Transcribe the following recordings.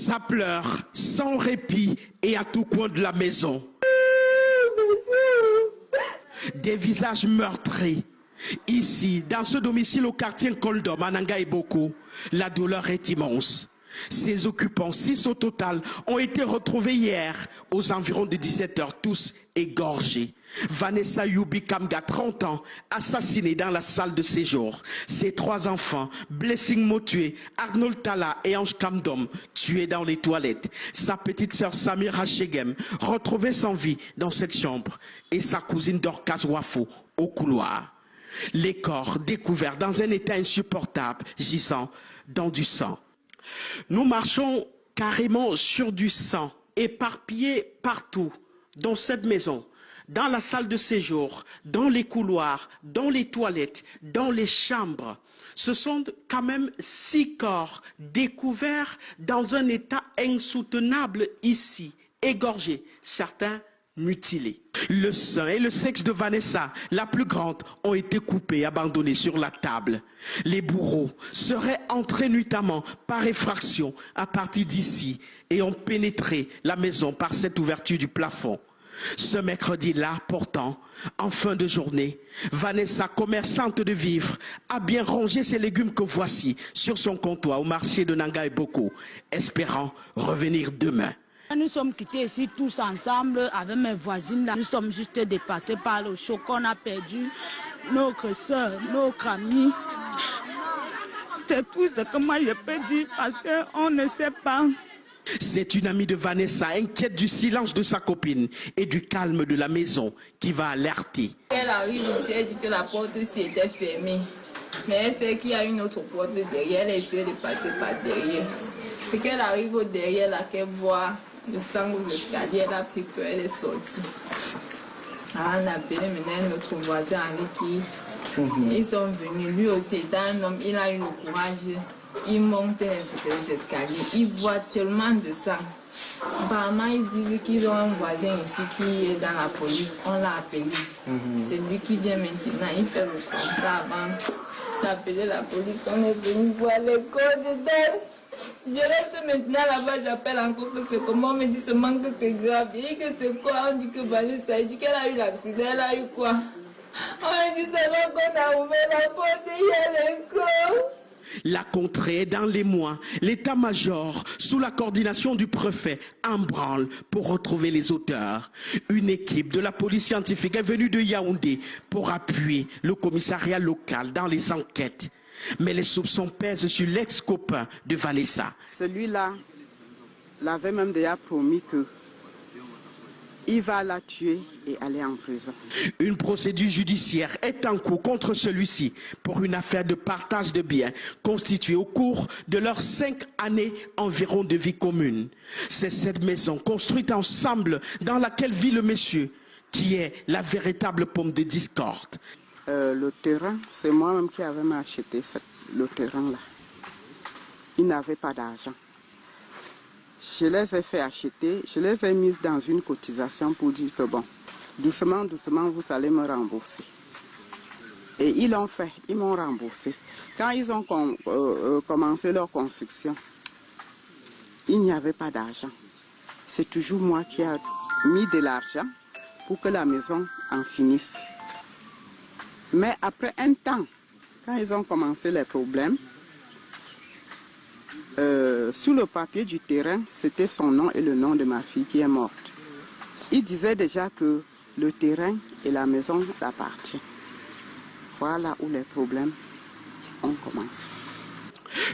Ça pleure sans répit et à tout coin de la maison. Des visages meurtris. Ici, dans ce domicile au quartier Koldom, à Nanga et Boko, la douleur est immense. Ces occupants, 6 au total, ont été retrouvés hier aux environs de 17 h, tous égorgés. Vanessa Yubi Kamga, 30 ans, assassinée dans la salle de séjour. Ses 3 enfants, Blessing Mo tué, Arnold Tala et Ange Kamdom, tués dans les toilettes. Sa petite sœur Samira Chegem, retrouvée sans vie dans cette chambre. Et sa cousine Dorcas Wafo, au couloir. Les corps découverts dans un état insupportable, gisant dans du sang. Nous marchons carrément sur du sang, éparpillé partout, dans cette maison, dans la salle de séjour, dans les couloirs, dans les toilettes, dans les chambres. Ce sont quand même 6 corps découverts dans un état insoutenable ici, égorgés, certains mutilés. Le sein et le sexe de Vanessa, la plus grande, ont été coupés et abandonnés sur la table. Les bourreaux seraient entrés nuitamment par effraction à partir d'ici et ont pénétré la maison par cette ouverture du plafond. Ce mercredi-là, pourtant, en fin de journée, Vanessa, commerçante de vivres, a bien rangé ses légumes que voici sur son comptoir au marché de Nanga et Boko, espérant revenir demain. Nous sommes quittés ici tous ensemble avec mes voisines. Là. Nous sommes juste dépassés par le choc. On a perdu notre soeur, notre amie. C'est tout ce que moi je peux dire parce qu'on ne sait pas. C'est une amie de Vanessa, inquiète du silence de sa copine et du calme de la maison, qui va alerter. Elle arrive ici, elle dit que la porte était fermée. Mais elle sait qu'il y a une autre porte derrière, elle essaie de passer par derrière. Et qu'elle arrive au derrière, là, qu'elle voit le sang aux escaliers, elle a pris peur, elle est sortie. Alors, on a appelé maintenant notre voisin avec qui ils sont venus. Lui aussi étant un homme, il a eu le courage. Il monte les escaliers, il voit tellement de sang. Apparemment, ils disent qu'ils ont un voisin ici qui est dans la police. On l'a appelé. C'est lui qui vient maintenant. Il fait le constat avant d'appeler la police. On est venu voir les causes d'elle. Je reste maintenant là-bas, j'appelle encore que c'est comment. On me dit seulement que c'est grave. Et que c'est quoi? On dit que Vanessa, il dit qu'elle a eu l'accident. Elle a eu quoi? On me dit seulement qu'on a ouvert la porte et il y a les corps. La contrée dans les mois, l'état-major, sous la coordination du préfet, en branle pour retrouver les auteurs. Une équipe de la police scientifique est venue de Yaoundé pour appuyer le commissariat local dans les enquêtes. Mais les soupçons pèsent sur l'ex-copain de Vanessa. Celui-là l'avait même déjà promis que il va la tuer et aller en prison. Une procédure judiciaire est en cours contre celui-ci pour une affaire de partage de biens constituée au cours de leurs 5 années environ de vie commune. C'est cette maison construite ensemble dans laquelle vit le monsieur qui est la véritable pomme de discorde. Le terrain, c'est moi-même qui avais acheté le terrain-là. Il n'avait pas d'argent. Je les ai fait acheter, je les ai mises dans une cotisation pour dire que bon, doucement, doucement, vous allez me rembourser. Et ils l'ont fait, ils m'ont remboursé. Quand ils ont commencé leur construction, il n'y avait pas d'argent. C'est toujours moi qui ai mis de l'argent pour que la maison en finisse. Mais après un temps, quand ils ont commencé les problèmes, sur le papier du terrain, c'était son nom et le nom de ma fille qui est morte. Il disait déjà que le terrain et la maison l'appartiennent. Voilà où les problèmes ont commencé.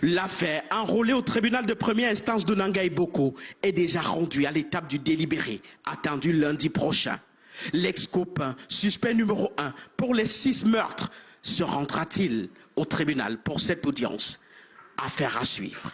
L'affaire, enrôlée au tribunal de première instance de Nanga et Boko, est déjà rendue à l'étape du délibéré, attendu lundi prochain. L'ex-copain, suspect numéro 1 pour les 6 meurtres, se rendra-t-il au tribunal pour cette audience? Affaire à suivre.